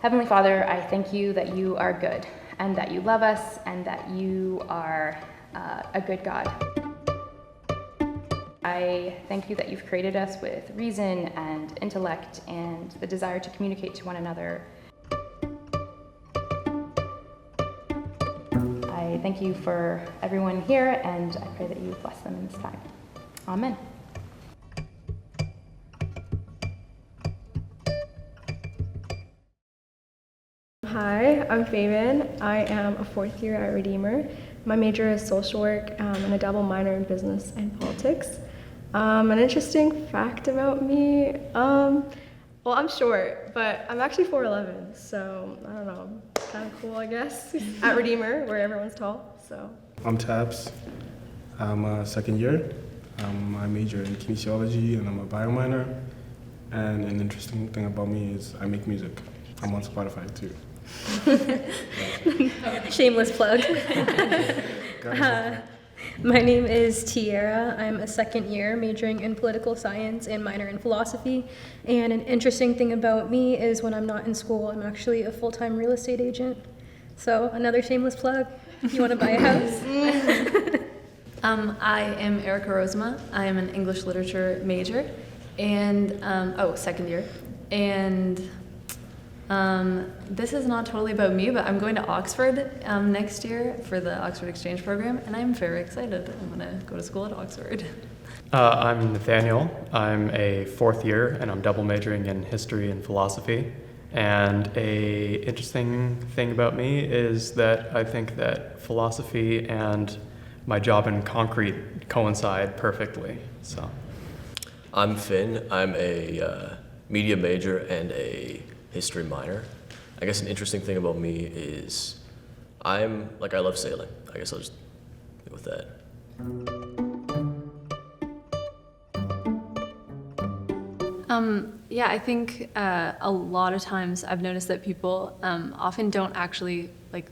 Heavenly Father, I thank you that you are good and that you love us and that you are a good God. I thank you that you've created us with reason and intellect and the desire to communicate to one another. I thank you for everyone here, and I pray that you bless them in this time. Amen. Hi, I'm Fabian. I am a fourth year at Redeemer. My major is social work and a double minor in business and politics. An interesting fact about me, well, I'm short, but I'm actually 4'11", so I don't know, kind of cool, I guess, at Redeemer, where everyone's tall, so. I'm Tabs. I'm a second year. I major in kinesiology and I'm a bio minor. And an interesting thing about me is I make music. I'm on Spotify too. Shameless plug. My name is Tiara. I'm a second year majoring in political science and minor in philosophy. And an interesting thing about me is when I'm not in school, I'm actually a full-time real estate agent. So another shameless plug. If you want to buy a house. I am Erica Rosema. I am an English literature major and, second year. And this is not totally about me, but I'm going to Oxford next year for the Oxford Exchange Program, and I'm very excited. I'm going to go to school at Oxford. I'm Nathaniel. I'm a fourth year, and I'm double majoring in history and philosophy. And a interesting thing about me is that I think that philosophy and my job in concrete coincide perfectly. So, I'm Finn. I'm a media major and a history minor. I guess an interesting thing about me is I love sailing. I guess I'll just go with that. Yeah, I think a lot of times I've noticed that people often don't actually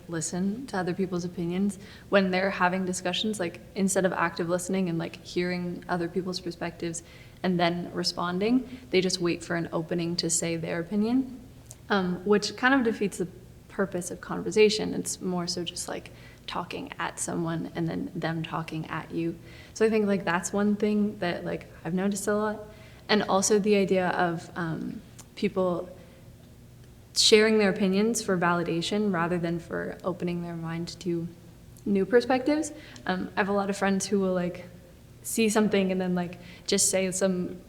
listen to other people's opinions when they're having discussions. Instead of active listening and hearing other people's perspectives and then responding, they just wait for an opening to say their opinion, which kind of defeats the purpose of conversation. It's more so just talking at someone and then them talking at you. So I think that's one thing that I've noticed a lot. And also the idea of people sharing their opinions for validation rather than for opening their mind to new perspectives. I have a lot of friends who will see something and then just say some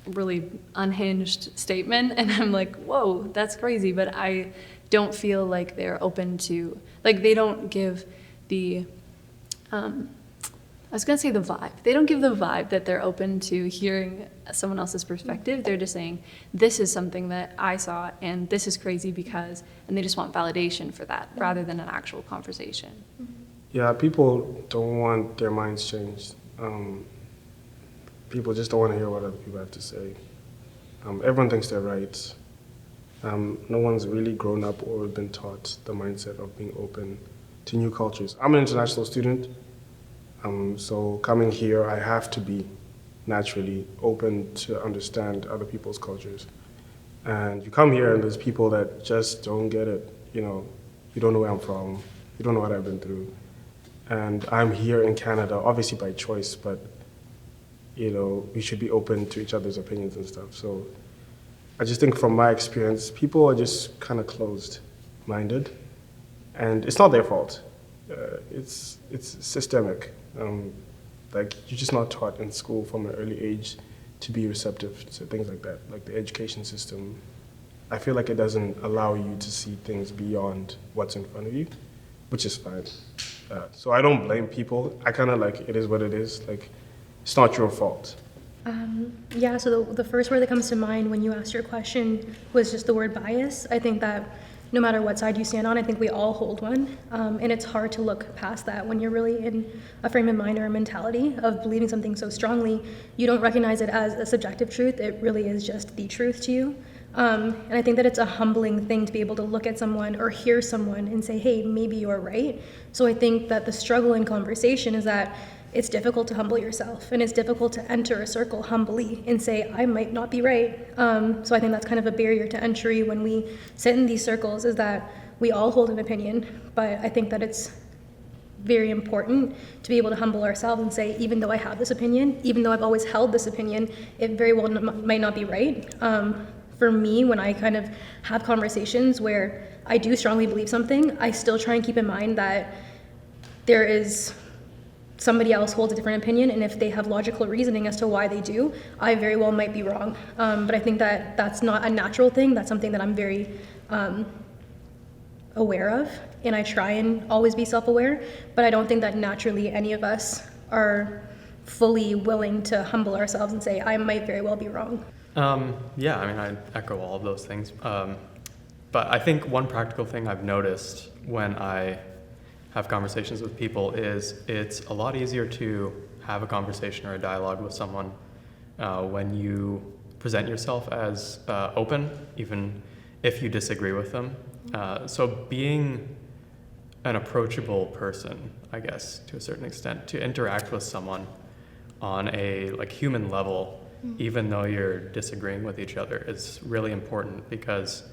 really unhinged statement, and I'm like, whoa, that's crazy. But I don't feel like they're open to, they don't give the, I was gonna say the vibe. They don't give the vibe that they're open to hearing someone else's perspective. They're just saying, this is something that I saw and this is crazy because, and they just want validation for that rather than an actual conversation. Yeah, people don't want their minds changed. People just don't want to hear what other people have to say. Everyone thinks they're right. No one's really grown up or been taught the mindset of being open to new cultures. I'm an international student. So coming here, I have to be naturally open to understand other people's cultures. And you come here and there's people that just don't get it. You don't know where I'm from. You don't know what I've been through. And I'm here in Canada, obviously by choice, but we should be open to each other's opinions and stuff. So I just think from my experience, people are just kind of closed-minded. And it's not their fault. It's systemic. You're just not taught in school from an early age to be receptive to things like that. The education system, I feel like it doesn't allow you to see things beyond what's in front of you, which is fine. So I don't blame people. I kind of it is what it is. It's not your fault. Yeah, so the first word that comes to mind when you asked your question was just the word bias. I think that no matter what side you stand on, I think we all hold one. And it's hard to look past that when you're really in a frame of mind or a mentality of believing something so strongly. You don't recognize it as a subjective truth. It really is just the truth to you. And I think that it's a humbling thing to be able to look at someone or hear someone and say, hey, maybe you're right. So I think that the struggle in conversation is that it's difficult to humble yourself, and it's difficult to enter a circle humbly and say, I might not be right. So I think that's kind of a barrier to entry when we sit in these circles, is that we all hold an opinion, but I think that it's very important to be able to humble ourselves and say, even though I have this opinion, even though I've always held this opinion, it very well might not be right. For me, when I kind of have conversations where I do strongly believe something, I still try and keep in mind that there is somebody else holds a different opinion, and if they have logical reasoning as to why they do, I very well might be wrong. But I think that that's not a natural thing. That's something that I'm very aware of, and I try and always be self-aware, but I don't think that naturally any of us are fully willing to humble ourselves and say, I might very well be wrong. Yeah, I mean, I echo all of those things. But I think one practical thing I've noticed when I have conversations with people is it's a lot easier to have a conversation or a dialogue with someone when you present yourself as open, even if you disagree with them. So being an approachable person, I guess, to a certain extent, to interact with someone on a human level, even though you're disagreeing with each other, is really important, because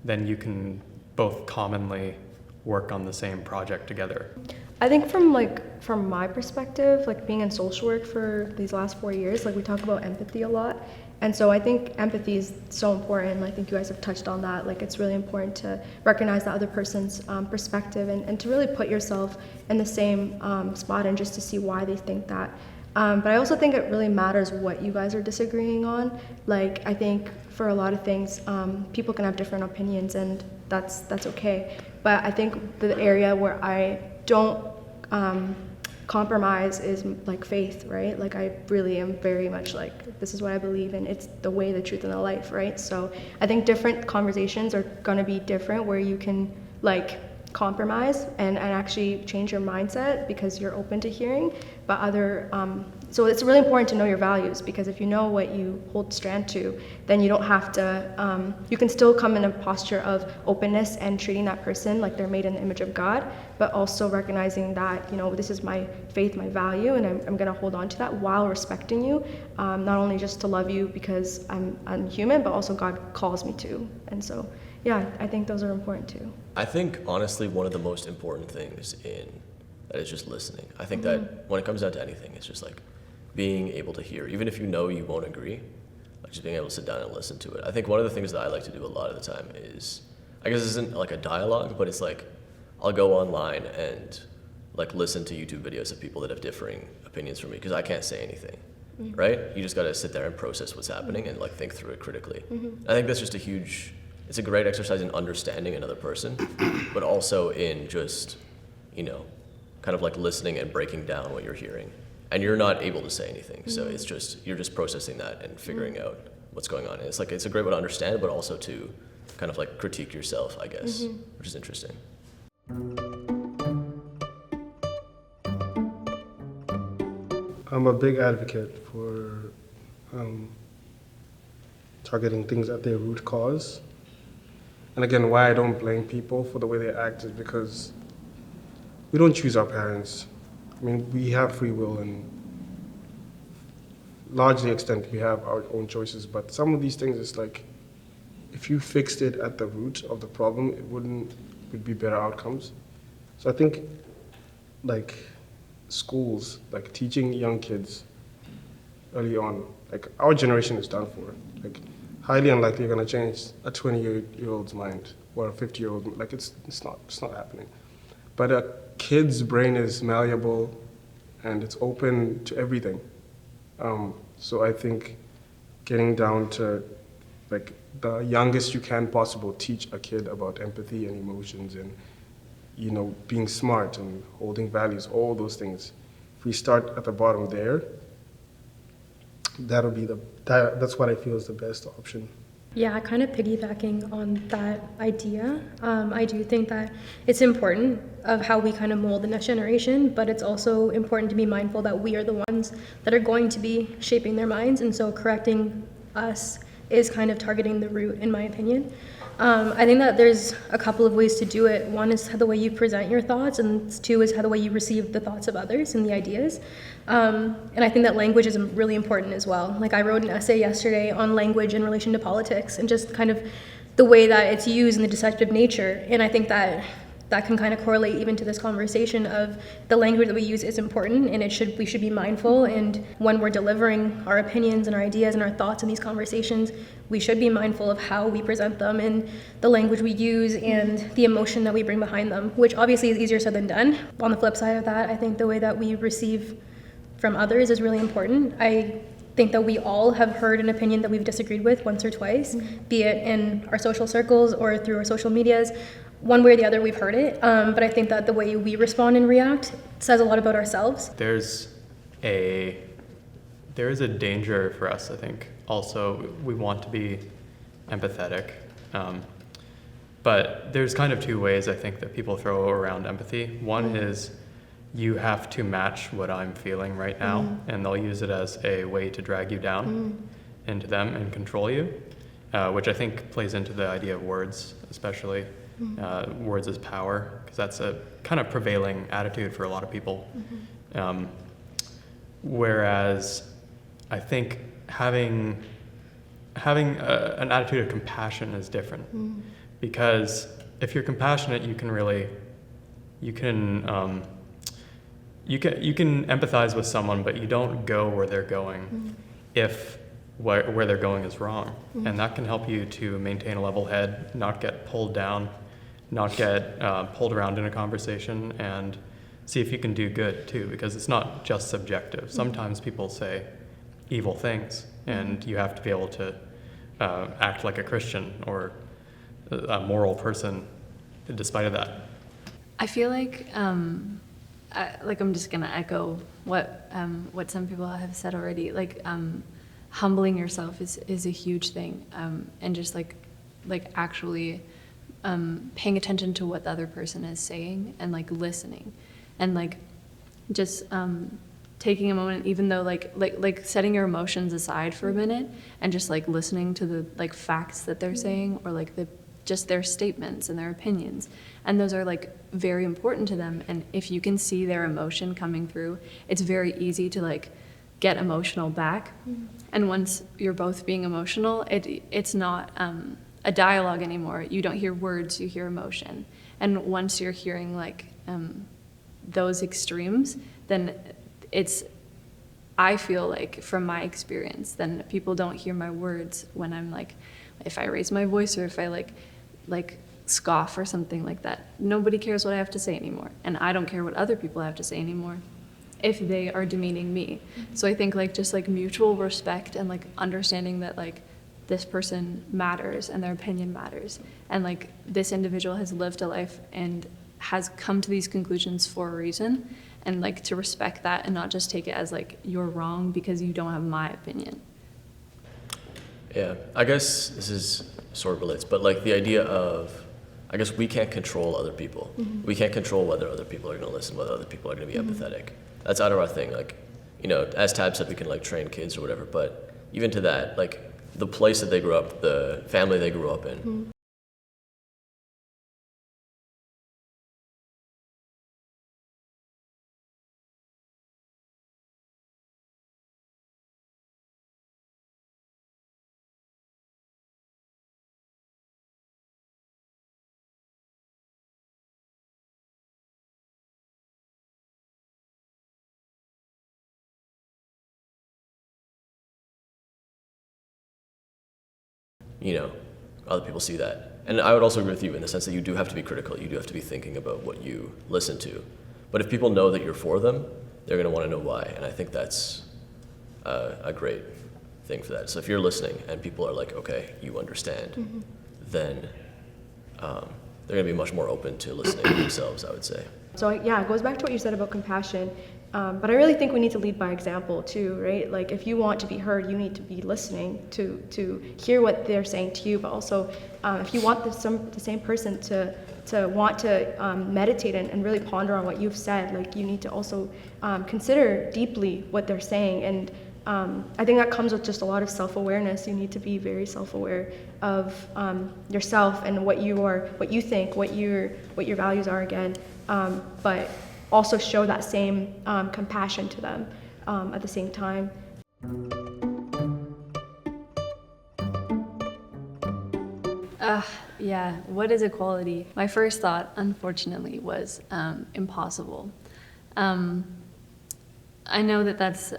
then you can both commonly work on the same project together. I think from my perspective, being in social work for these last 4 years, we talk about empathy a lot. And so I think empathy is so important. I think you guys have touched on that. It's really important to recognize the other person's perspective and to really put yourself in the same spot, and just to see why they think that. But I also think it really matters what you guys are disagreeing on. I think for a lot of things, people can have different opinions, and that's okay. But I think the area where I don't compromise is faith, right? I really am very much this is what I believe in. It's the way, the truth, and the life, right? So I think different conversations are going to be different, where you can compromise and actually change your mindset because you're open to hearing. But so it's really important to know your values, because if you know what you hold strand to, then you don't have to, you can still come in a posture of openness and treating that person like they're made in the image of God, but also recognizing that, this is my faith, my value, and I'm going to hold on to that while respecting you, not only just to love you because I'm human, but also God calls me to. And so, yeah, I think those are important too. I think, honestly, one of the most important things in that is just listening. I think that when it comes down to anything, it's just being able to hear, even if you know you won't agree, just being able to sit down and listen to it. I think one of the things that I like to do a lot of the time is, I guess this isn't a dialogue, but it's I'll go online and listen to YouTube videos of people that have differing opinions from me, because I can't say anything, right? You just got to sit there and process what's happening and think through it critically. I think that's just it's a great exercise in understanding another person, but also in just, kind of listening and breaking down what you're hearing. And you're not able to say anything, so it's just, you're just processing that and figuring out what's going on. And it's it's a great way to understand, but also to kind of critique yourself, I guess, which is interesting. I'm a big advocate for targeting things at their root cause. And again, why I don't blame people for the way they act is because we don't choose our parents. I mean, we have free will, and largely extent we have our own choices, but some of these things, it's if you fixed it at the root of the problem, it would be better outcomes. So I think schools, teaching young kids early on, our generation is done for. Highly unlikely you're going to change a 20-year-old's mind or a 50-year-old. It's not happening. But a kid's brain is malleable and it's open to everything. So I think getting down to the youngest you can possible teach a kid about empathy and emotions and being smart and holding values, all those things. If we start at the bottom there, that's what I feel is the best option. Yeah, kind of piggybacking on that idea, I do think that it's important of how we kind of mold the next generation, but it's also important to be mindful that we are the ones that are going to be shaping their minds, and so correcting us is kind of targeting the root, in my opinion. I think that there's a couple of ways to do it. One is the way you present your thoughts, and two is how the way you receive the thoughts of others and the ideas. And I think that language is really important as well. Like I wrote an essay yesterday on language in relation to politics and just kind of the way that it's used and the deceptive nature. And I think that can kind of correlate even to this conversation of the language that we use is important, and we should be mindful. And when we're delivering our opinions and our ideas and our thoughts in these conversations, we should be mindful of how we present them and the language we use and the emotion that we bring behind them, which obviously is easier said than done. On the flip side of that, I think the way that we receive from others is really important. I think that we all have heard an opinion that we've disagreed with once or twice, be it in our social circles or through our social medias. One way or the other, we've heard it, but I think that the way we respond and react says a lot about ourselves. There is a danger for us, I think. Also, we want to be empathetic, but there's kind of two ways I think that people throw around empathy. One is you have to match what I'm feeling right now, and they'll use it as a way to drag you down into them and control you, which I think plays into the idea of words, especially. Words as power, because that's a kind of prevailing attitude for a lot of people. Whereas I think having an attitude of compassion is different, because if you're compassionate, you can empathize with someone, but you don't go where they're going if where they're going is wrong. And that can help you to maintain a level head, not get pulled down, not get pulled around in a conversation, and see if you can do good too, because it's not just subjective. Sometimes people say evil things, and you have to be able to act like a Christian or a moral person despite of that. I feel like I'm just gonna echo what some people have said already. Like humbling yourself is a huge thing, and just like actually paying attention to what the other person is saying and like listening, and like just taking a moment, even though like setting your emotions aside for a minute and just like listening to the like facts that they're saying, or like just their statements and their opinions, and those are like very important to them. And if you can see their emotion coming through, it's very easy to like get emotional back. And once you're both being emotional, it's not a dialogue anymore. You don't hear words, you hear emotion. And once you're hearing like those extremes, then I feel like from my experience, then people don't hear my words when I'm like, if I raise my voice or if I like scoff or something like that. Nobody cares what I have to say anymore. And I don't care what other people have to say anymore if they are demeaning me. So I think like just like mutual respect and like understanding that like this person matters and their opinion matters, and like this individual has lived a life and has come to these conclusions for a reason, and like to respect that and not just take it as like you're wrong because you don't have my opinion. Yeah, I guess this is sort of relates, but like the idea of, I guess we can't control other people. We can't control whether other people are going to listen, whether other people are going to be empathetic. That's out of our thing. Like, you know, as Tab said, we can like train kids or whatever, but even to that, like the place that they grew up, the family they grew up in. You know, other people see that. And I would also agree with you in the sense that you do have to be critical. You do have to be thinking about what you listen to. But if people know that you're for them, they're going to want to know why. And I think that's a great thing for that. So if you're listening and people are like, okay, you understand, then they're going to be much more open to listening themselves, I would say. So yeah, it goes back to what you said about compassion. But I really think we need to lead by example too, right? Like if you want to be heard, you need to be listening to hear what they're saying to you. But also, if you want the same person to want to meditate and really ponder on what you've said, like you need to also consider deeply what they're saying. And I think that comes with just a lot of self-awareness. You need to be very self-aware of yourself and what you think, what your values are again, but also show that same compassion to them at the same time. Yeah, what is equality? My first thought, unfortunately, was impossible. I know that that's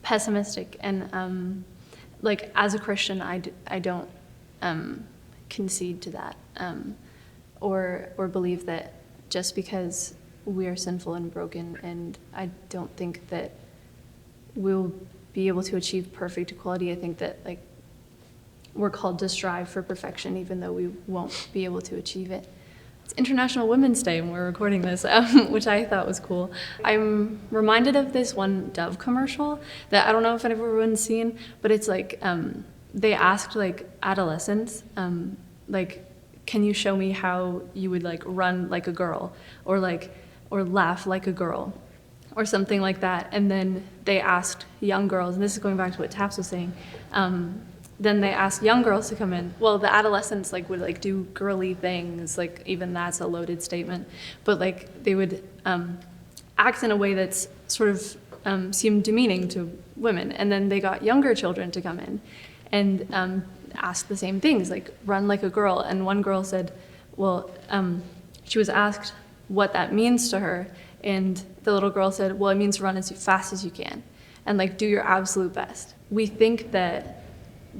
pessimistic, and like as a Christian, I don't concede to that, or believe that just because we are sinful and broken, and I don't think that we'll be able to achieve perfect equality. I think that like we're called to strive for perfection, even though we won't be able to achieve it. It's International Women's Day when we're recording this, which I thought was cool. I'm reminded of this one Dove commercial that I don't know if everyone's seen, but it's like they asked like adolescents, like, can you show me how you would like run like a girl, or laugh like a girl, or something like that. And then they asked young girls, and this is going back to what Taps was saying. Then they asked young girls to come in. Well, the adolescents like would like do girly things, like even that's a loaded statement, but like they would act in a way that's sort of seemed demeaning to women. And then they got younger children to come in and ask the same things, like run like a girl. And one girl said, well, she was asked what that means to her, and the little girl said, well, it means run as fast as you can and like do your absolute best. We think that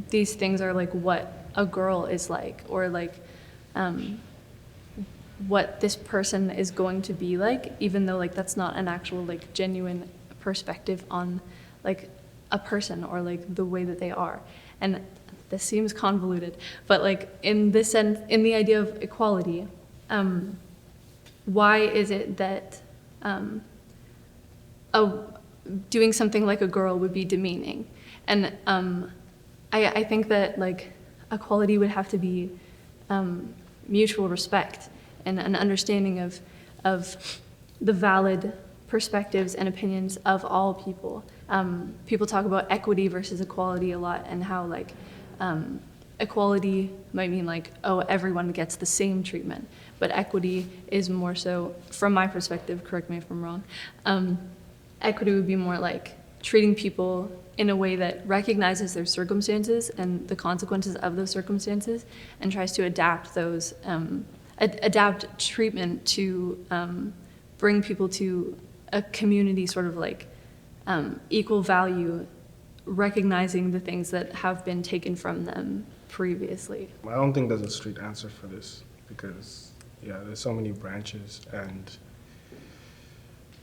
these things are like what a girl is like, or like what this person is going to be like, even though like that's not an actual like genuine perspective on like a person or like the way that they are. And this seems convoluted, but like in this sense, in the idea of equality, why is it that doing something like a girl would be demeaning? And I think that like equality would have to be mutual respect and an understanding of the valid perspectives and opinions of all people. People talk about equity versus equality a lot, and how like equality might mean like, oh, everyone gets the same treatment, but equity is more so, from my perspective, correct me if I'm wrong, equity would be more like treating people in a way that recognizes their circumstances and the consequences of those circumstances, and tries to adapt those, adapt treatment to bring people to a community sort of like equal value, recognizing the things that have been taken from them previously. I don't think there's a straight answer for this, because yeah, there's so many branches, and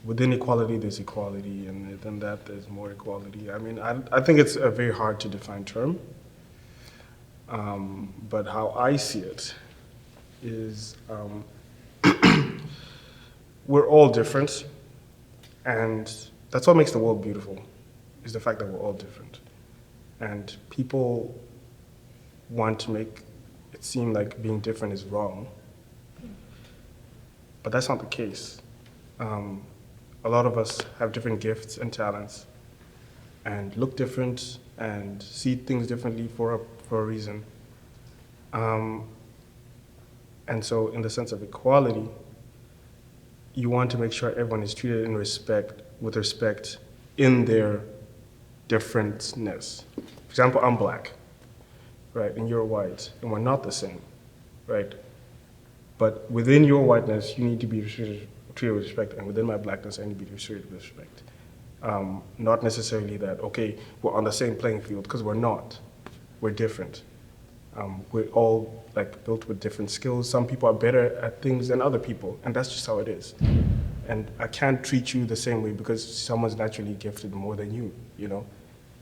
within equality, there's equality, and within that, there's more equality. I mean, I think it's a very hard to define term, but how I see it is we're all different, and that's what makes the world beautiful, is the fact that we're all different. And people want to make it seem like being different is wrong, but that's not the case. A lot of us have different gifts and talents and look different and see things differently for a reason. And so in the sense of equality, you want to make sure everyone is treated with respect in their differentness. For example, I'm black, right, and you're white, and we're not the same, right? But within your whiteness, you need to be treated with respect, and within my blackness, I need to be treated with respect. Not necessarily that, okay, we're on the same playing field, because we're not. We're different. We're all like built with different skills. Some people are better at things than other people, and that's just how it is. And I can't treat you the same way because someone's naturally gifted more than you, you know?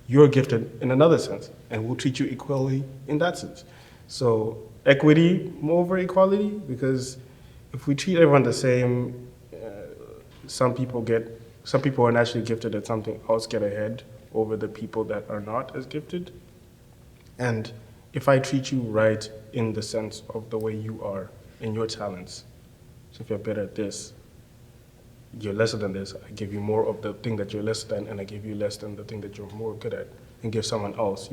You're gifted in another sense, and we'll treat you equally in that sense. So equity over equality, because if we treat everyone the same, some people who are naturally gifted at something else get ahead over the people that are not as gifted. And if I treat you right in the sense of the way you are in your talents, so if you're better at this, you're lesser than this, I give you more of the thing that you're less than, and I give you less than the thing that you're more good at, and give someone else,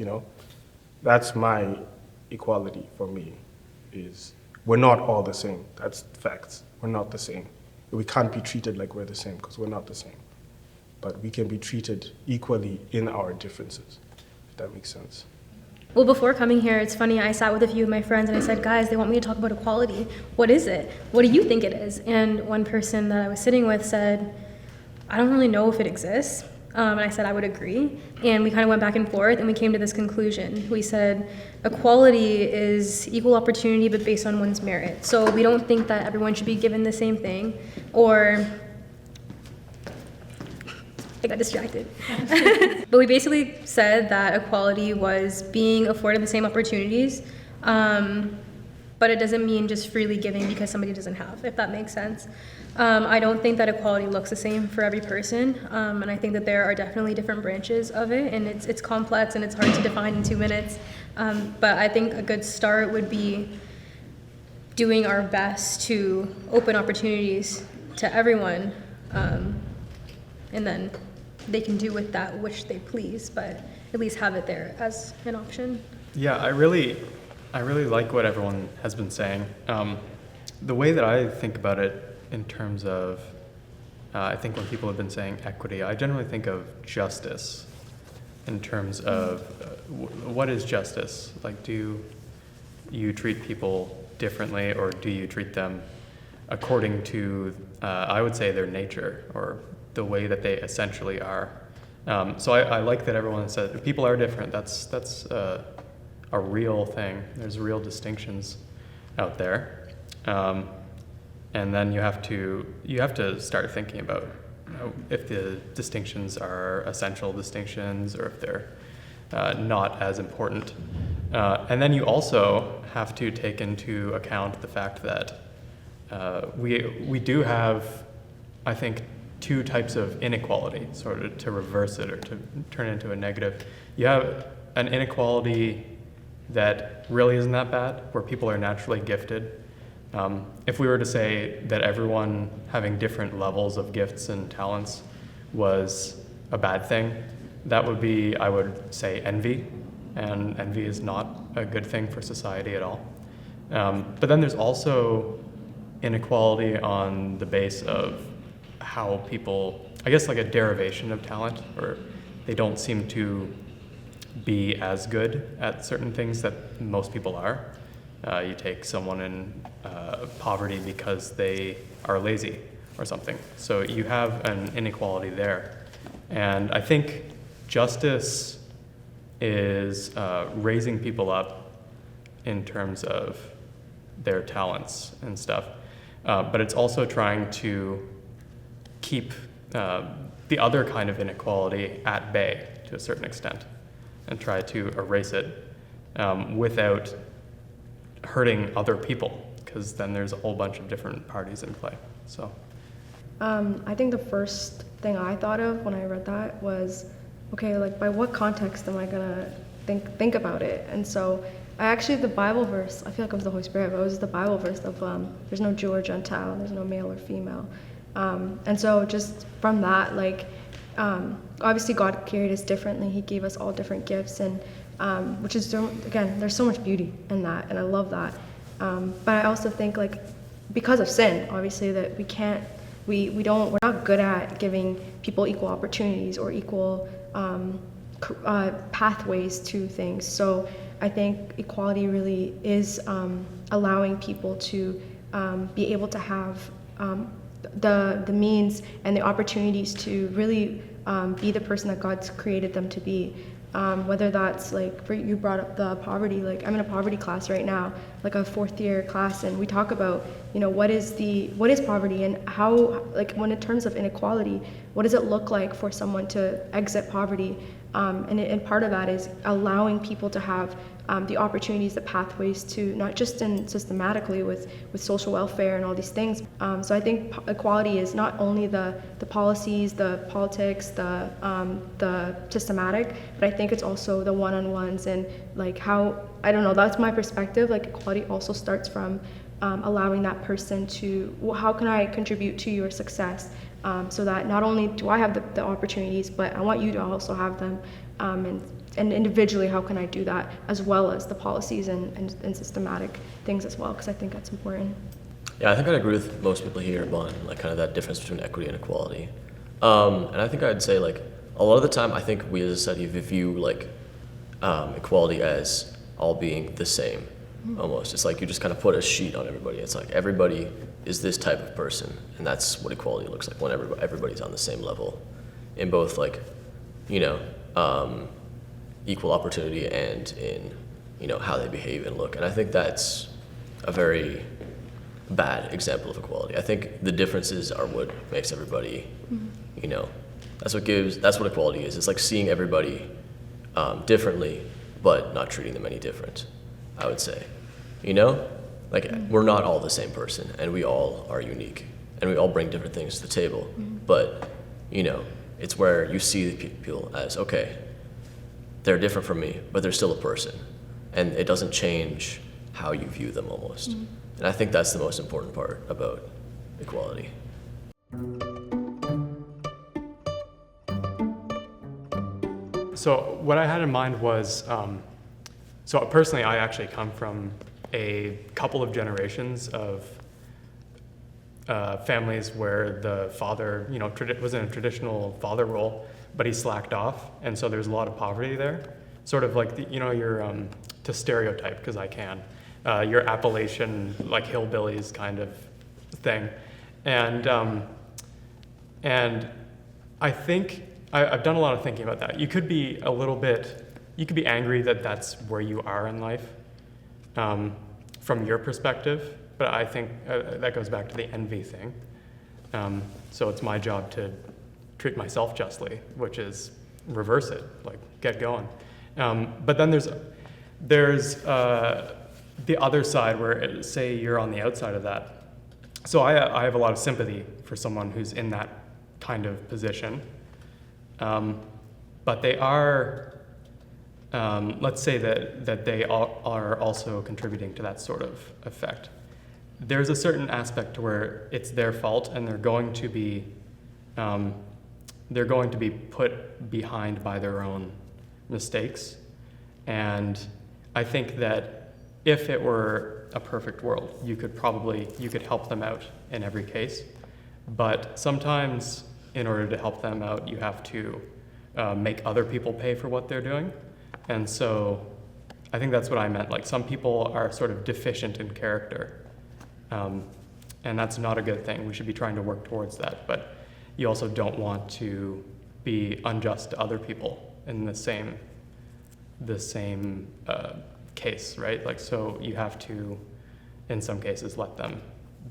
That's my equality for me, is we're not all the same. That's facts. We're not the same. We can't be treated like we're the same because we're not the same. But we can be treated equally in our differences, if that makes sense. Well, before coming here, it's funny, I sat with a few of my friends and I said, guys, they want me to talk about equality. What is it? What do you think it is? And one person that I was sitting with said, I don't really know if it exists. And I said I would agree. And we kind of went back and forth and we came to this conclusion. We said equality is equal opportunity but based on one's merit. So we don't think that everyone should be given the same thing, or I got distracted. But we basically said that equality was being afforded the same opportunities, but it doesn't mean just freely giving because somebody doesn't have, if that makes sense. I don't think that equality looks the same for every person, and I think that there are definitely different branches of it, and it's complex and it's hard to define in 2 minutes. But I think a good start would be doing our best to open opportunities to everyone, and then they can do with that which they please, but at least have it there as an option. Yeah, I really like what everyone has been saying. The way that I think about it in terms of, I think when people have been saying equity, I generally think of justice in terms of what is justice? Like, do you treat people differently, or do you treat them according to, I would say, their nature or the way that they essentially are? So I like that everyone said people are different. That's a real thing. There's real distinctions out there. And then you have to start thinking about if the distinctions are essential distinctions or if they're not as important. And then you also have to take into account the fact that we do have, I think, 2 types of inequality, sort of to reverse it or to turn it into a negative. You have an inequality that really isn't that bad, where people are naturally gifted. If we were to say that everyone having different levels of gifts and talents was a bad thing, that would be, I would say, envy, and envy is not a good thing for society at all. But then there's also inequality on the base of how people, I guess like a derivation of talent, or they don't seem to be as good at certain things that most people are. You take someone in poverty because they are lazy or something. So you have an inequality there. And I think justice is raising people up in terms of their talents and stuff. But it's also trying to keep the other kind of inequality at bay to a certain extent and try to erase it without hurting other people, because then there's a whole bunch of different parties in play. So I think the first thing I thought of when I read that was, okay, like by what context am I gonna think about it? And so the Bible verse, I feel like it was the Holy Spirit, but it was the Bible verse of there's no Jew or Gentile, there's no male or female. And so just from that, like obviously God created us differently. He gave us all different gifts, and which is, again, there's so much beauty in that, and I love that. But I also think, like, because of sin, obviously, that we're not good at giving people equal opportunities or equal pathways to things. So I think equality really is allowing people to be able to have the means and the opportunities to really be the person that God's created them to be. Whether that's like, you brought up the poverty, like I'm in a poverty class right now, like a 4th year class, and we talk about, what is poverty, and how, like when in terms of inequality, what does it look like for someone to exit poverty? And part of that is allowing people to have the opportunities, the pathways to, not just systematically with social welfare and all these things. So I think equality is not only the policies, the politics, the systematic, but I think it's also the one-on-ones, and like how, I don't know, that's my perspective. Like equality also starts from allowing that person to, how can I contribute to your success? so that not only do I have the opportunities, but I want you to also have them. And individually, how can I do that, as well as the policies and systematic things as well, because I think that's important. Yeah, I think I'd agree with most people here on like kind of that difference between equity and equality. And I think I'd say like a lot of the time I think we as a society view like equality as all being the same almost. It's like you just kind of put a sheet on everybody. It's like everybody is this type of person, and that's what equality looks like when everybody's on the same level in both like, you know, equal opportunity and in, you know, how they behave and look. And I think that's a very bad example of equality. I think the differences are what makes everybody, you know, that's what equality is. It's like seeing everybody differently, but not treating them any different, I would say. You know, like we're not all the same person, and we all are unique, and we all bring different things to the table. But, you know, it's where you see the people as, okay, they're different from me, but they're still a person, and it doesn't change how you view them almost. And I think that's the most important part about equality. So what I had in mind was, so personally, I actually come from a couple of generations of families where the father, you know, was in a traditional father role, but he slacked off, and so there's a lot of poverty there. Sort of like, you know, your, to stereotype, because I can, your Appalachian, like hillbillies kind of thing. And I think, I've done a lot of thinking about that. You could be angry that that's where you are in life from your perspective, but I think that goes back to the envy thing. So it's my job to treat myself justly, which is reverse it, like get going. But then there's the other side where, say you're on the outside of that. So I have a lot of sympathy for someone who's in that kind of position. But they are, let's say that they are also contributing to that sort of effect. There's a certain aspect to where it's their fault, and they're going to be put behind by their own mistakes. And I think that if it were a perfect world, you could help them out in every case. But sometimes in order to help them out, you have to make other people pay for what they're doing. And so I think that's what I meant. Like, some people are sort of deficient in character. And that's not a good thing. We should be trying to work towards that. But you also don't want to be unjust to other people in the same case, right? Like, so you have to, in some cases, let them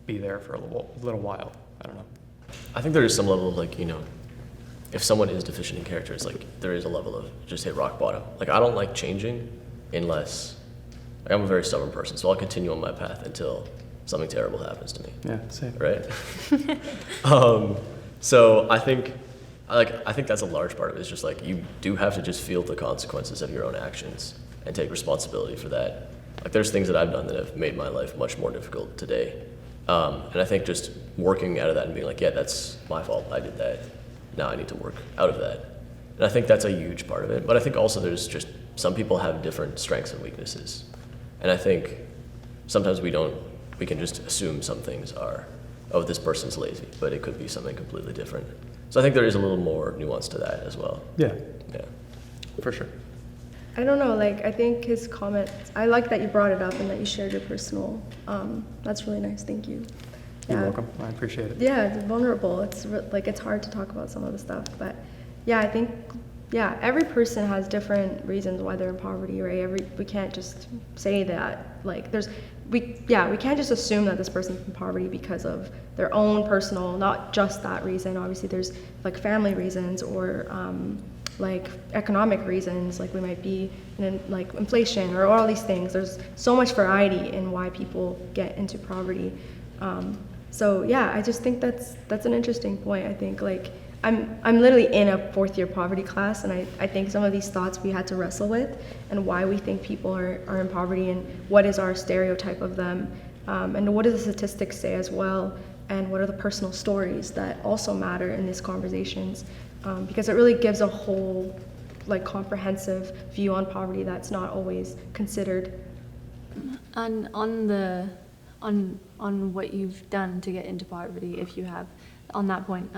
be there for a little while. I don't know. I think there is some level of, like, you know, if someone is deficient in character, it's like there is a level of just hit rock bottom. Like, I don't like changing unless, like, I'm a very stubborn person, so I'll continue on my path until something terrible happens to me. Yeah, same. Right? So I think that's a large part of it. It's just like you do have to just feel the consequences of your own actions and take responsibility for that. Like, there's things that I've done that have made my life much more difficult today. And I think just working out of that and being like, yeah, that's my fault, I did that. Now I need to work out of that. And I think that's a huge part of it. But I think also there's just, some people have different strengths and weaknesses. And I think sometimes we can just assume some things are, oh, this person's lazy, but it could be something completely different. So I think there is a little more nuance to that as well. Yeah, Yeah. for sure. I don't know, like, I think his comment, I like that you brought it up and that you shared your personal, that's really nice, thank you. You're Yeah. welcome. I appreciate it. Yeah, it's vulnerable. It's like, it's hard to talk about some of the stuff, but yeah, I think, yeah, every person has different reasons why they're in poverty, right? We can't just say that, like, we can't just assume that this person's in poverty because of their own personal, not just that reason. Obviously there's like family reasons or like economic reasons, like we might be in like inflation or all these things. There's so much variety in why people get into poverty. So yeah, I just think that's an interesting point. I think, like, I'm literally in a fourth year poverty class, and I think some of these thoughts we had to wrestle with, and why we think people are in poverty, and what is our stereotype of them, and what do the statistics say as well. and what are the personal stories that also matter in these conversations, because it really gives a whole, like, comprehensive view on poverty that's not always considered. On what you've done to get into poverty, if you have, on that point,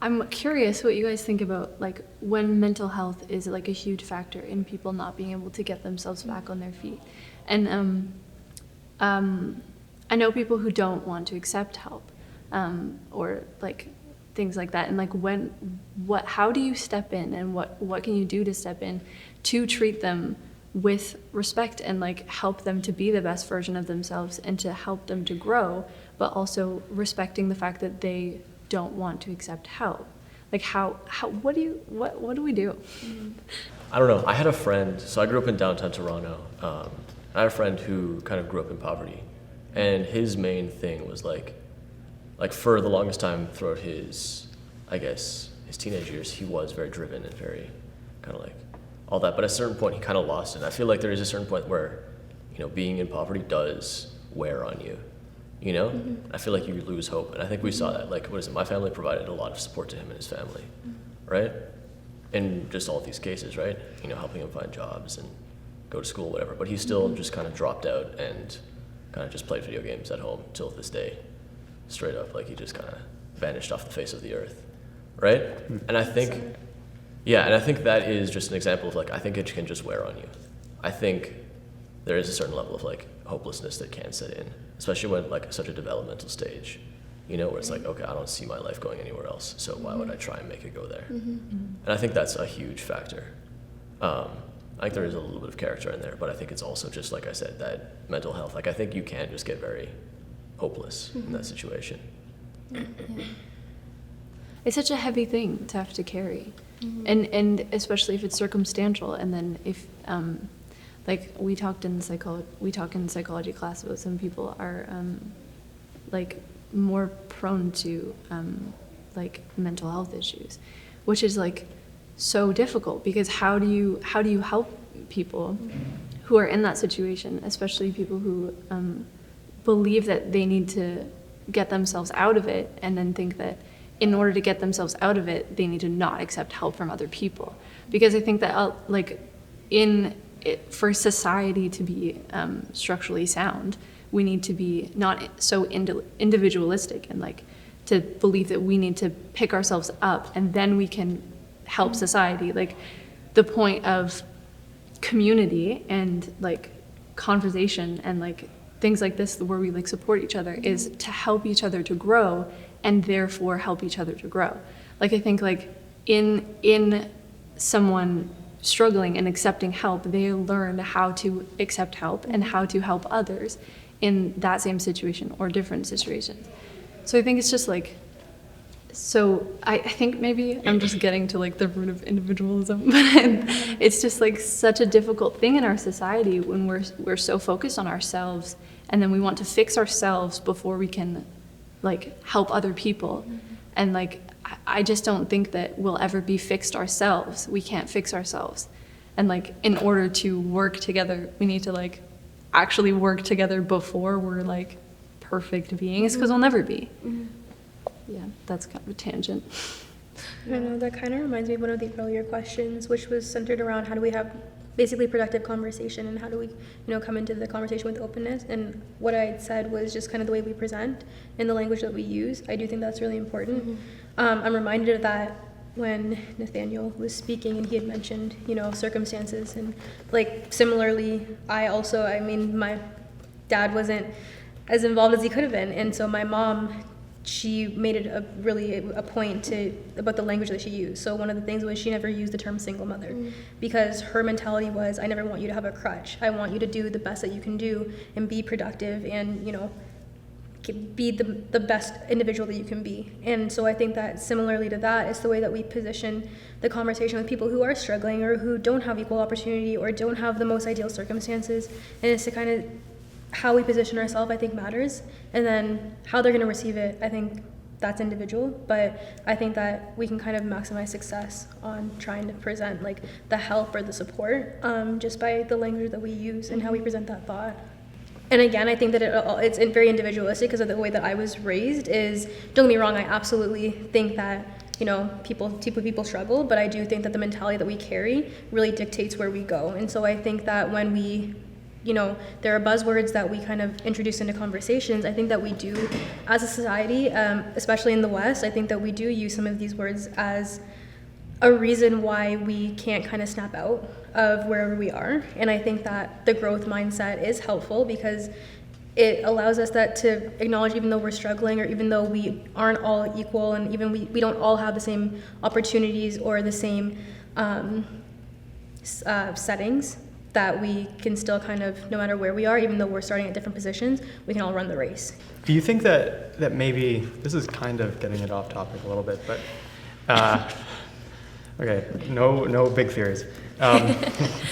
I'm curious what you guys think about, like, when mental health is like a huge factor in people not being able to get themselves back on their feet. And I know people who don't want to accept help, or like things like that. And like how do you step in, and what can you do to step in to treat them with respect and like help them to be the best version of themselves and to help them to grow, but also respecting the fact that they don't want to accept help? Like what do we do? I don't know. I had a friend, so I grew up in downtown Toronto. I had a friend who kind of grew up in poverty, and his main thing was like for the longest time throughout his teenage years, he was very driven and very kind of like all that. But at a certain point, he kind of lost it. And I feel like there is a certain point where, being in poverty does wear on you. I feel like you lose hope, and I think we saw that. Like, my family provided a lot of support to him and his family, right? In just all of these cases, right? Helping him find jobs and go to school, whatever. But he still just kind of dropped out and kind of just played video games at home till this day, straight up. Like, he just kind of vanished off the face of the earth, right? And I think, and I think that is just an example of like, I think it can just wear on you. I think there is a certain level of like hopelessness that can set in, especially when like such a developmental stage, where it's like, okay, I don't see my life going anywhere else, so why would I try and make it go there? And I think that's a huge factor. I think there is a little bit of character in there, but I think it's also just, like I said, that mental health. Like, I think you can just get very hopeless in that situation. Yeah. It's such a heavy thing to have to carry, and especially if it's circumstantial. And then if like we talk in psychology class about, some people are like more prone to like mental health issues, which is like so difficult, because how do you help people who are in that situation, especially people who believe that they need to get themselves out of it, and then think that in order to get themselves out of it, they need to not accept help from other people. Because I think that for society to be structurally sound, we need to be not so individualistic, and like to believe that we need to pick ourselves up and then we can help society. Like, the point of community and like conversation and like things like this, where we like support each other, is to help each other to grow, and therefore help each other to grow. Like, I think like in someone struggling and accepting help, they learn how to accept help and how to help others in that same situation or different situations. So I think it's just like, so I think maybe I'm just getting to like the root of individualism, but it's just like such a difficult thing in our society when we're so focused on ourselves, and then we want to fix ourselves before we can like help other people. And like, I just don't think that we'll ever be fixed ourselves. We can't fix ourselves. And like, in order to work together, we need to like actually work together before we're like perfect beings, because we'll never be. Yeah, that's kind of a tangent. I know, that kind of reminds me of one of the earlier questions, which was centered around how do we have basically productive conversation, and how do we, come into the conversation with openness. And what I had said was just kind of the way we present and the language that we use. I do think that's really important. I'm reminded of that when Nathaniel was speaking, and he had mentioned, circumstances, and like similarly, my dad wasn't as involved as he could have been, and so my mom, she made it a point about the language that she used. So one of the things was she never used the term single mother, because her mentality was, I never want you to have a crutch. I want you to do the best that you can do and be productive and, be the best individual that you can be. And so I think that similarly to that, it's the way that we position the conversation with people who are struggling or who don't have equal opportunity or don't have the most ideal circumstances. And it's to kind of how we position ourselves, I think, matters. And then how they're going to receive it, I think that's individual. But I think that we can kind of maximize success on trying to present like the help or the support just by the language that we use and how we present that thought. And again, I think that it's very individualistic because of the way that I was raised. Don't get me wrong, I absolutely think that, you know, people struggle, but I do think that the mentality that we carry really dictates where we go. And so I think that when we, you know, there are buzzwords that we kind of introduce into conversations, I think that we do, as a society, especially in the West, I think that we do use some of these words as a reason why we can't kind of snap out of wherever we are. And I think that the growth mindset is helpful because it allows us to acknowledge, even though we're struggling, or even though we aren't all equal, and even we don't all have the same opportunities or the same settings, that we can still kind of, no matter where we are, even though we're starting at different positions, we can all run the race. Do you think that maybe, this is kind of getting it off topic a little bit, but okay, no big theories.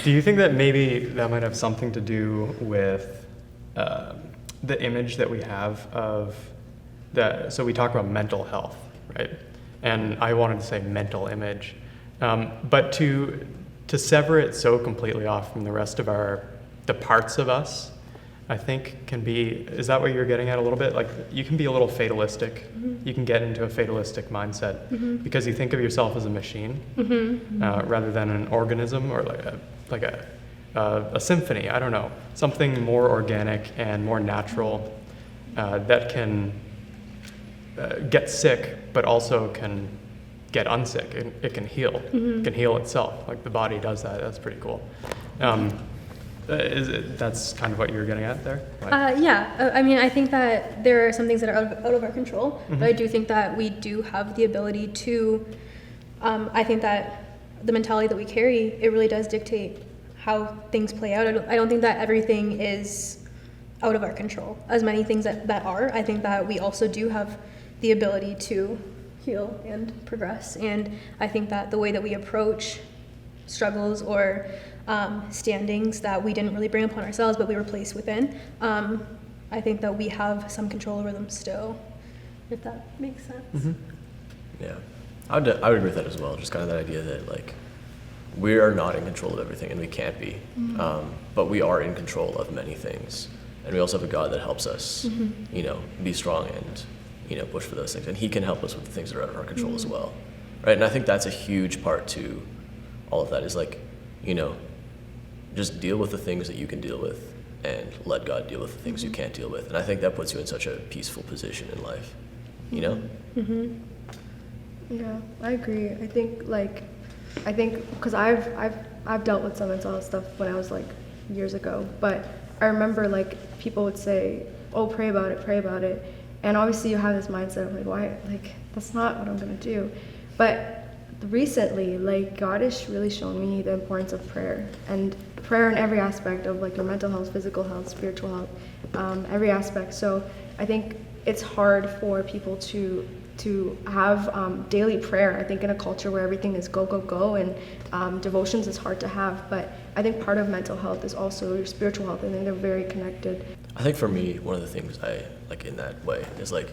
Do you think that maybe that might have something to do with the image that we have of so we talk about mental health, right? And I wanted to say mental image, but to sever it so completely off from the rest of the parts of us, I think can be, is that what you're getting at a little bit? Like, you can be a little fatalistic. You can get into a fatalistic mindset because you think of yourself as a machine rather than an organism, or like a symphony. I don't know, something more organic and more natural that can get sick, but also can get unsick. It can heal. It can heal itself. Like, the body does that. That's pretty cool. That's kind of what you were getting at there? Yeah, I mean, I think that there are some things that are out of our control, but I do think that we do have the ability to, I think that the mentality that we carry, it really does dictate how things play out. I don't think that everything is out of our control. As many things that are, I think that we also do have the ability to heal and progress. And I think that the way that we approach struggles or standings that we didn't really bring upon ourselves, but we were placed within, I think that we have some control over them still, if that makes sense. Yeah, I would agree with that as well. Just kind of that idea that, like, we are not in control of everything, and we can't be, but we are in control of many things, and we also have a God that helps us, you know, be strong and, you know, push for those things, and He can help us with the things that are out of our control as well, right? And I think that's a huge part to all of that, is, like, you know, just deal with the things that you can deal with and let God deal with the things you can't deal with. And I think that puts you in such a peaceful position in life, you know? Yeah, I agree. I think because I've dealt with some mental health stuff when I was like years ago, but I remember like people would say, oh, pray about it. And obviously you have this mindset of like, why, like, that's not what I'm gonna do. But recently, like, God has really shown me the importance of prayer, and prayer in every aspect of like your mental health, physical health, spiritual health, every aspect. So I think it's hard for people to have daily prayer. I think in a culture where everything is go, and devotions is hard to have, but I think part of mental health is also your spiritual health. I think they're very connected. I think for me, one of the things I like in that way is like,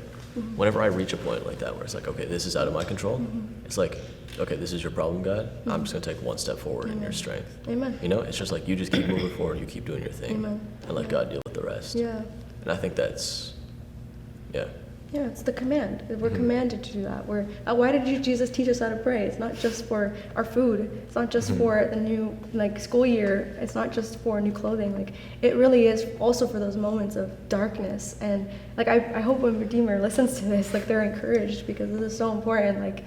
whenever I reach a point like that where it's like, okay, this is out of my control, it's like, okay, this is your problem, God. I'm just gonna take one step forward in your strength. Amen. You know, it's just like, you just keep moving forward, you keep doing your thing, Amen. and let God deal with the rest. Yeah. And I think that's, yeah. Yeah, it's the command. We're commanded to do that. Why did Jesus teach us how to pray? It's not just for our food. It's not just for the new school year. It's not just for new clothing. Like, it really is also for those moments of darkness. And like, I hope when Redeemer listens to this, like, they're encouraged, because this is so important. Like,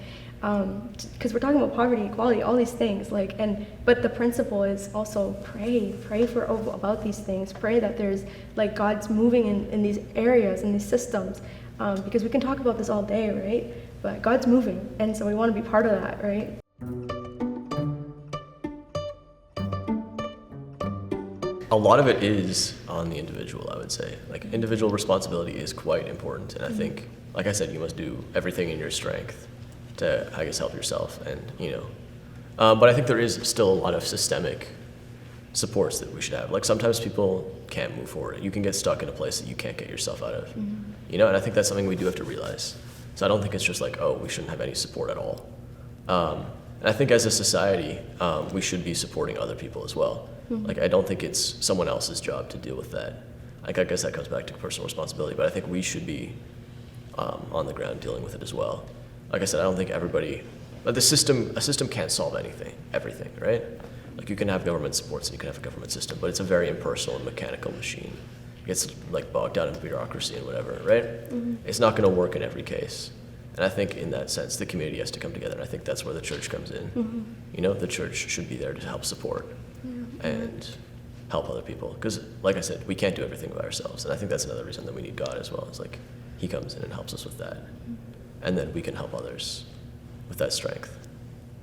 because we're talking about poverty, equality, all these things. Like, but the principle is also pray about these things. Pray that there's like God's moving in these areas, in these systems. Because we can talk about this all day, right? But God's moving, and so we want to be part of that, right? A lot of it is on the individual, I would say. Like, individual responsibility is quite important, and I think, like I said, you must do everything in your strength to, I guess, help yourself, and, you know. But I think there is still a lot of systemic supports that we should have. Like, sometimes people can't move forward. You can get stuck in a place that you can't get yourself out of. You know, and I think that's something we do have to realize. So I don't think it's just like, oh, we shouldn't have any support at all. And I think as a society, we should be supporting other people as well. Like, I don't think it's someone else's job to deal with that. Like, I guess that comes back to personal responsibility, but I think we should be on the ground dealing with it as well. Like I said, I don't think everybody, but a system can't solve everything, right? Like, you can have government supports and you can have a government system, but it's a very impersonal and mechanical machine. It gets like bogged down in bureaucracy and whatever, right? It's not going to work in every case. And I think in that sense, the community has to come together, and I think that's where the church comes in. You know, the church should be there to help support and help other people. Because, like I said, we can't do everything by ourselves, and I think that's another reason that we need God as well. It's like He comes in and helps us with that, and then we can help others with that strength.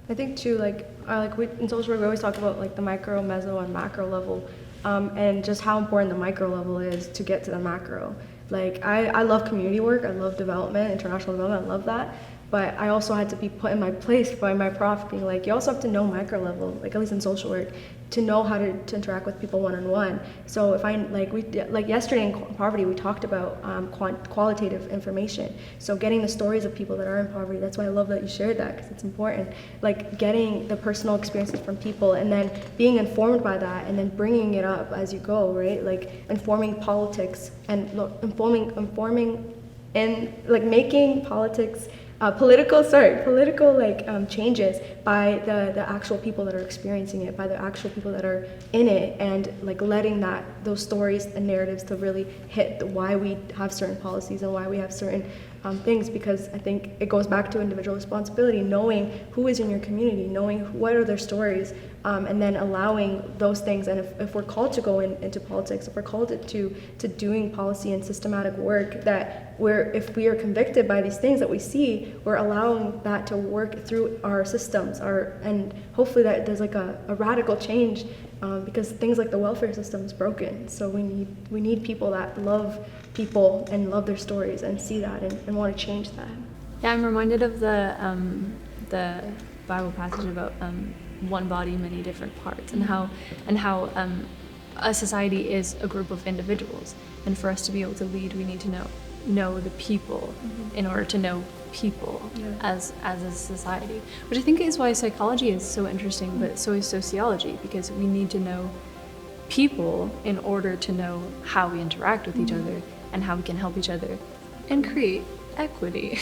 I think too, in social work, we always talk about like the micro, meso, and macro level, and just how important the micro level is to get to the macro. Like, I love community work, I love development, international development, I love that. But I also had to be put in my place by my prof being like, you also have to know micro level, like at least in social work, to know how to interact with people one-on-one. So if like yesterday in poverty, we talked about qualitative information. So getting the stories of people that are in poverty, that's why I love that you shared that, because it's important. Like getting the personal experiences from people and then being informed by that and then bringing it up as you go, right? Like informing politics and informing and like making politics political changes by the actual people that are experiencing it, by the actual people that are in it, and like letting those stories and narratives to really hit why we have certain policies and why we have certain things, because I think it goes back to individual responsibility, knowing who is in your community, knowing what are their stories, and then allowing those things. And if we're called to go into politics, if we're called to doing policy and systematic work, if we are convicted by these things that we see, we're allowing that to work through our systems, and hopefully that there's like a radical change, because things like the welfare system is broken. So we need people that love people and love their stories and see that and want to change that. Yeah, I'm reminded of the Bible passage about one body, many different parts, and how a society is a group of individuals, and for us to be able to lead, we need to know the people in order to know people as a society, which I think is why psychology is so interesting, but so is sociology, because we need to know people in order to know how we interact with each other and how we can help each other and create equity.